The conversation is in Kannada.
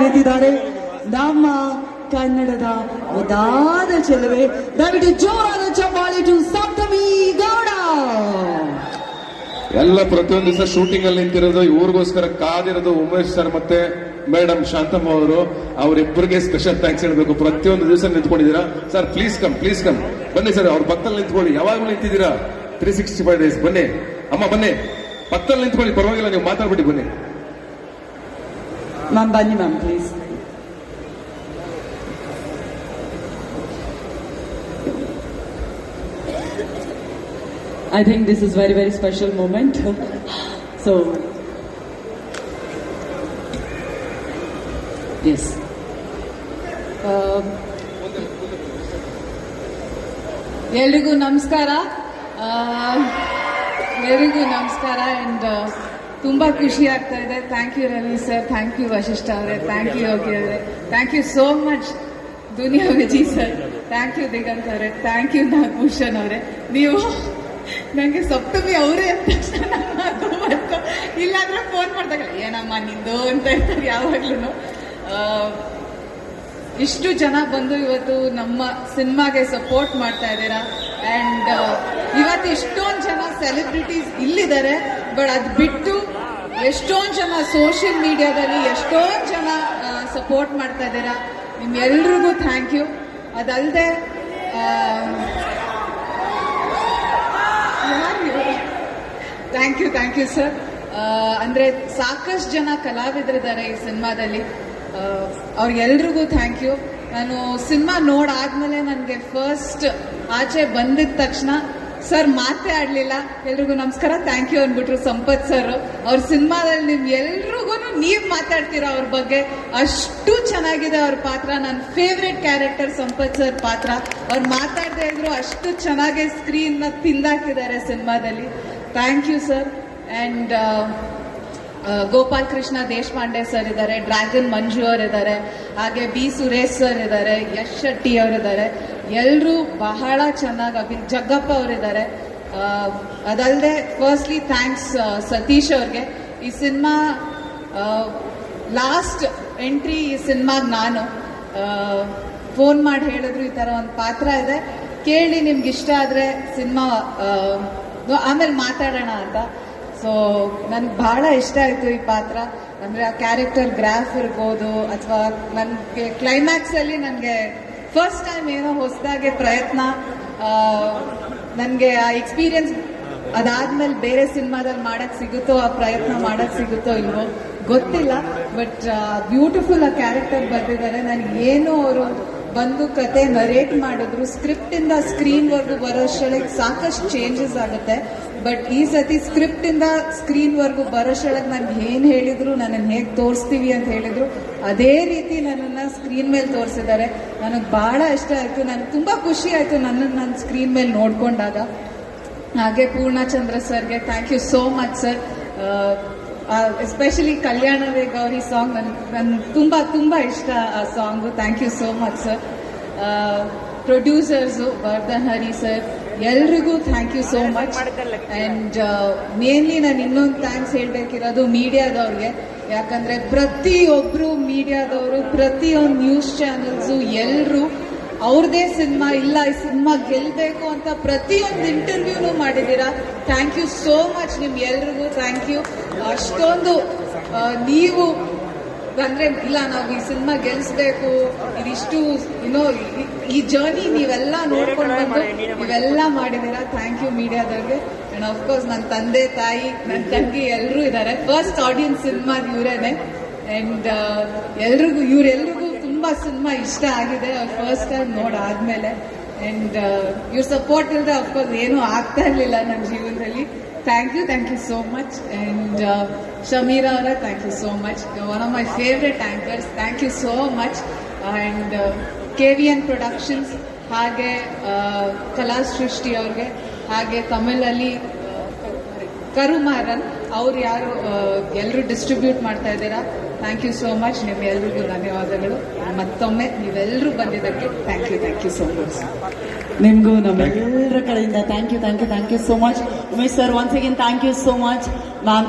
ನಿಂತಿದ್ದಾರೆ ನಮ್ಮ ಕನ್ನಡದ ಮುದ್ದಾದ ಚೆಲುವೆ. ದಯವಿಟ್ಟು ಜೋರಾದ ಚಪ್ಪಾಳೆ ಟು ಸಪ್ತಮಿ ಗೌಡ. ಎಲ್ಲ ಪ್ರತಿಯೊಂದು ದಿವಸ ಶೂಟಿಂಗ್ ಅಲ್ಲಿ ನಿಂತಿರೋದು, ಇವ್ರಿಗೋಸ್ಕರ ಕಾದಿರೋದು ಉಮೇಶ್ ಸರ್ ಮತ್ತೆ ಮೇಡಮ್ ಶಾಂತಮ್ಮ ಅವರು. ಅವರಿಬ್ಬರಿಗೆ ಸ್ಪೆಷಲ್ ಥ್ಯಾಂಕ್ಸ್ ಹೇಳಬೇಕು. ಪ್ರತಿಯೊಂದು ದಿವಸ ನಿಂತ್ಕೊಂಡಿದ್ದೀರಾ ಸರ್. ಪ್ಲೀಸ್ ಕಮ್ ಬನ್ನಿ ಸರ್. ಅವ್ರ ಪಕ್ಕದಲ್ಲಿ ನಿಂತ್ಕೊಳ್ಳಿ. ಯಾವಾಗಲೂ ನಿಂತಿದ್ದೀರಾ 365 ಡೇಸ್. ಬನ್ನಿ ಅಮ್ಮ, ಬನ್ನಿ ಪಕ್ಕದಲ್ಲಿ ನಿಂತ್ಕೊಳ್ಳಿ, ಪರವಾಗಿಲ್ಲ, ನೀವು ಮಾತಾಡ್ಬಿಟ್ಟು ಬನ್ನಿ ಮ್ಯಾಮ್. ಬನ್ನಿ ma'am please. I think this is very, very special moment. So, yes. ಎಲ್ರಿಗೂ ನಮಸ್ಕಾರ. ಅಂಡ್ ತುಂಬಾ ಖುಷಿ ಆಗ್ತಾ ಇದೆ. Thank you Ravi sir, thank you Vasishtha ಅವರೇ, ಥ್ಯಾಂಕ್ ಯು ಯೋಗಿ ಅವರೇ, thank you so much Duniya Viji sir, thank you Diganth ಅವರೇ, ಥ್ಯಾಂಕ್ ಯು ನಾಗಭೂಷಣ್ ಅವರೇ. ನೀವು ನನಗೆ ಸಪ್ತಮಿ ಅವರೇ ಅಂತ ತಕ್ಷಣ ಇಲ್ಲಾಂದ್ರೆ ಫೋನ್ ಮಾಡಿದಾಗ ಏನಮ್ಮ ನಿಂದು ಅಂತ ಇರ್ತಾರೆ ಯಾವಾಗ್ಲೂ. ಇಷ್ಟು ಜನ ಬಂದು ಇವತ್ತು ನಮ್ಮ ಸಿನಿಮಾಗೆ ಸಪೋರ್ಟ್ ಮಾಡ್ತಾ ಇದ್ದೀರಾ. ಅಂಡ್ ಇವತ್ತು ಇಷ್ಟೊಂದು ಜನ ಸೆಲೆಬ್ರಿಟೀಸ್ ಇಲ್ಲಿದ್ದಾರೆ. ಬಟ್ ಅದು ಬಿಟ್ಟು ಎಷ್ಟೊಂದು ಜನ ಸೋಷಿಯಲ್ ಮೀಡಿಯಾದಲ್ಲಿ ಎಷ್ಟೊಂದು ಜನ ಸಪೋರ್ಟ್ ಮಾಡ್ತಾ ಇದ್ದೀರಾ. ನಿಮ್ಮೆಲ್ರಿಗೂ ಥ್ಯಾಂಕ್ ಯು. ಅದಲ್ಲದೆ ಥ್ಯಾಂಕ್ ಯು ಸರ್. ಅಂದ್ರೆ ಸಾಕಷ್ಟು ಜನ ಕಲಾವಿದರಿದ್ದಾರೆ ಈ ಸಿನಿಮಾದಲ್ಲಿ. ಅವ್ರಿಗೆಲ್ರಿಗೂ ಥ್ಯಾಂಕ್ ಯು. ನಾನು ಸಿನಿಮಾ ನೋಡಾದ್ಮೇಲೆ ನನಗೆ ಫಸ್ಟ್ ಆಚೆ ಬಂದಿದ ತಕ್ಷಣ ಸರ್ ಮಾತೇ ಆಡ್ಲಿಲ್ಲ. ಎಲ್ರಿಗೂ ನಮಸ್ಕಾರ, ಥ್ಯಾಂಕ್ ಯು ಅಂದ್ಬಿಟ್ರು ಸಂಪತ್ ಸರ್. ಅವ್ರ ಸಿನಿಮಾದಲ್ಲಿ ನಿಮ್ ಎಲ್ರಿಗೂ ನೀವ್ ಮಾತಾಡ್ತೀರಾ ಅವ್ರ ಬಗ್ಗೆ. ಅಷ್ಟು ಚೆನ್ನಾಗಿದೆ ಅವ್ರ ಪಾತ್ರ. ನನ್ನ ಫೇವ್ರೆಟ್ ಕ್ಯಾರೆಕ್ಟರ್ ಸಂಪತ್ ಸರ್ ಪಾತ್ರ. ಅವ್ರು ಮಾತಾಡದೇ ಇದ್ರು ಅಷ್ಟು ಚೆನ್ನಾಗಿ ಸ್ಕ್ರೀನ್ ನ ತಿಂದಾಕಿದ್ದಾರೆ ಸಿನಿಮಾದಲ್ಲಿ. Thank you sir. And Gopal Krishna Deshpande sir ಇದ್ದಾರೆ, ಡ್ರ್ಯಾಗನ್ ಮಂಜು ಅವರಿದ್ದಾರೆ, ಹಾಗೆ ಬಿ ಸುರೇಶ್ ಸರ್ ಇದ್ದಾರೆ, ಯಶ್ ಶೆಟ್ಟಿ ಅವರಿದ್ದಾರೆ. ಎಲ್ಲರೂ ಬಹಳ ಚೆನ್ನಾಗಿ ಜಗ್ಗಪ್ಪ ಅವರಿದ್ದಾರೆ. ಅದಲ್ಲದೆ ಫಸ್ಟ್ಲಿ ಥ್ಯಾಂಕ್ಸ್ ಸತೀಶ್ ಅವ್ರಿಗೆ. ಈ ಸಿನಿಮಾ ಲಾಸ್ಟ್ ಎಂಟ್ರಿ ಈ ಸಿನಿಮಾಗ ನಾನು ಫೋನ್ ಮಾಡಿ ಹೇಳಿದ್ರು ಈ ಥರ ಒಂದು ಪಾತ್ರ ಇದೆ ಕೇಳಿ, ನಿಮ್ಗೆ ಇಷ್ಟ ಆದರೆ ಸಿನಿಮಾ ಆಮೇಲೆ ಮಾತಾಡೋಣ ಅಂತ. ಸೊ ನನ್ಗೆ ಬಹಳ ಇಷ್ಟ ಆಯಿತು ಈ ಪಾತ್ರ. ಅಂದರೆ ಆ ಕ್ಯಾರೆಕ್ಟರ್ ಗ್ರಾಫ್ ಇರ್ಬೋದು, ಅಥವಾ ನನಗೆ ಕ್ಲೈಮ್ಯಾಕ್ಸಲ್ಲಿ ನನಗೆ ಫಸ್ಟ್ ಟೈಮ್ ಏನೋ ಹೊಸದಾಗಿ ಪ್ರಯತ್ನ, ನನಗೆ ಆ ಎಕ್ಸ್ಪೀರಿಯನ್ಸ್ ಅದಾದ್ಮೇಲೆ ಬೇರೆ ಸಿನಿಮಾದಲ್ಲಿ ಮಾಡಕ್ ಸಿಗುತ್ತೋ, ಆ ಪ್ರಯತ್ನ ಮಾಡಕ್ ಸಿಗುತ್ತೋ ಇಲ್ವೋ ಗೊತ್ತಿಲ್ಲ. ಬಟ್ ಬ್ಯೂಟಿಫುಲ್ ಆ ಕ್ಯಾರೆಕ್ಟರ್ ಬರ್ತಿದ್ದಾರೆ. ನನಗೇನು ಅವರು ಬಂದು ಕತೆ ನರೇಟ್ ಮಾಡಿದ್ರು, ಸ್ಕ್ರಿಪ್ಟ್ ಇಂದ ಸ್ಕ್ರೀನ್ ವರ್ಗು ಬರೋಷ್ಟೊಳಗೆ ಸಾಕಷ್ಟು ಚೇಂಜಸ್ ಆಗುತ್ತೆ. ಬಟ್ ಈ ಸತಿ ಸ್ಕ್ರಿಪ್ಟ್ ಇಂದ ಸ್ಕ್ರೀನ್ ವರ್ಗು ಬರೋಷ್ಟೊಳಗೆ ನನ್ಗೆ ಏನ್ ಹೇಳಿದ್ರು, ನನ್ನನ್ನು ಹೇಗೆ ತೋರಿಸ್ತೀವಿ ಅಂತ ಹೇಳಿದ್ರು, ಅದೇ ರೀತಿ ನನ್ನನ್ನು ಸ್ಕ್ರೀನ್ ಮೇಲೆ ತೋರಿಸಿದ್ದಾರೆ. ನನಗೆ ಬಹಳ ಇಷ್ಟ ಆಯ್ತು. ನನಗೆ ತುಂಬಾ ಖುಷಿ ಆಯ್ತು ನನ್ನನ್ನು ನಾನು ಸ್ಕ್ರೀನ್ ಮೇಲೆ ನೋಡ್ಕೊಂಡಾಗ. ಹಾಗೆ ಪೂರ್ಣಚಂದ್ರ ಸರ್ಗೆ thank you so much sir. Especially ಕಲ್ಯಾಣವೇ ಗೌರಿ ಸಾಂಗ್ ನನ್ಗೆ ತುಂಬಾ ಇಷ್ಟ ಆ song. Thank you so much sir. Producers Vardhan Hari sir, ಎಲ್ರಿಗೂ thank you so much. And mainly ನಾನು ಇನ್ನೊಂದು ಥ್ಯಾಂಕ್ಸ್ ಹೇಳ್ಬೇಕಿರೋದು ಮೀಡಿಯಾದವ್ರಿಗೆ. ಯಾಕಂದ್ರೆ ಪ್ರತಿಯೊಬ್ರು ಮೀಡಿಯಾದವರು, ಪ್ರತಿಯೊಂದು ನ್ಯೂಸ್ ಚಾನೆಲ್ಸು ಎಲ್ಲರೂ ಅವ್ರದೇ ಸಿನಿಮಾ ಇಲ್ಲ, ಈ ಸಿನಿಮಾ ಗೆಲ್ಬೇಕು ಅಂತ ಪ್ರತಿಯೊಂದು ಇಂಟರ್ವ್ಯೂನು ಮಾಡಿದ್ದೀರಾ. Thank you so much. ನಿಮ್ಗೆ ಎಲ್ರಿಗೂ ಥ್ಯಾಂಕ್ ಯು. ಅಷ್ಟೊಂದು ನೀವು ಅಂದ್ರೆ ಇಲ್ಲ ನಾವು ಈ ಸಿನಿಮಾ ಗೆಲ್ಸ್ಬೇಕು, ಇದಿಷ್ಟು ಈ ಜರ್ನಿ ನೀವೆಲ್ಲ ನೋಡ್ಕೊಂಡು ಬಂದು ನೀವೆಲ್ಲ ಮಾಡಿದ್ದೀರಾ. ಥ್ಯಾಂಕ್ ಯು ಮೀಡಿಯಾದವ್ರಿಗೆ. ಅಂಡ್ ಅಫ್ಕೋರ್ಸ್ ನನ್ನ ತಂದೆ ತಾಯಿ, ನನ್ನ ತಂಗಿ ಎಲ್ಲರೂ ಇದ್ದಾರೆ. ಫಸ್ಟ್ ಆಡಿಯನ್ಸ್ ಸಿನಿಮಾ ಇವರೇನೆ. ಅಂಡ್ ಇವರೆಲ್ರಿಗೂ ತುಂಬಾ ಸಿನಿಮಾ ಇಷ್ಟ ಆಗಿದೆ ಅವ್ರು ಫಸ್ಟ್ ಟೈಮ್ ನೋಡಾದ್ಮೇಲೆ. ಅಂಡ್ ಇವ್ರ ಸಪೋರ್ಟ್ ಇಲ್ಲದೆ ಅಫ್ಕೋರ್ಸ್ ಏನೂ ಆಗ್ತಾ ಇರ್ಲಿಲ್ಲ ನನ್ನ ಜೀವನದಲ್ಲಿ. Thank you so much. And Shamira ಅವರ thank you so much, one of my favourite anchors. Thank you so much. And KVN productions, ಹಾಗೆ ಕಲಾ ಸೃಷ್ಟಿ ಅವ್ರಿಗೆ, ಹಾಗೆ ತಮಿಳಲ್ಲಿ ಕರುಮಾರನ್ ಅವ್ರು ಯಾರು ಎಲ್ಲರೂ ಡಿಸ್ಟ್ರಿಬ್ಯೂಟ್ ಮಾಡ್ತಾ ಇದ್ದೀರಾ. Thank you so much. ನಿಮ್ಮೆಲ್ರಿಗೂ ಧನ್ಯವಾದಗಳು. ಮತ್ತೊಮ್ಮೆ ನೀವೆಲ್ಲರೂ ಬಂದಿದ್ದಕ್ಕೆ ಥ್ಯಾಂಕ್ ಯು ಸೋ ಮಚ್. ನಿಮಗೂ ನಮ್ಮೆಲ್ಲರ ಕಡೆಯಿಂದ thank you so much. Umesh sir, once again thank you so much. Ma'am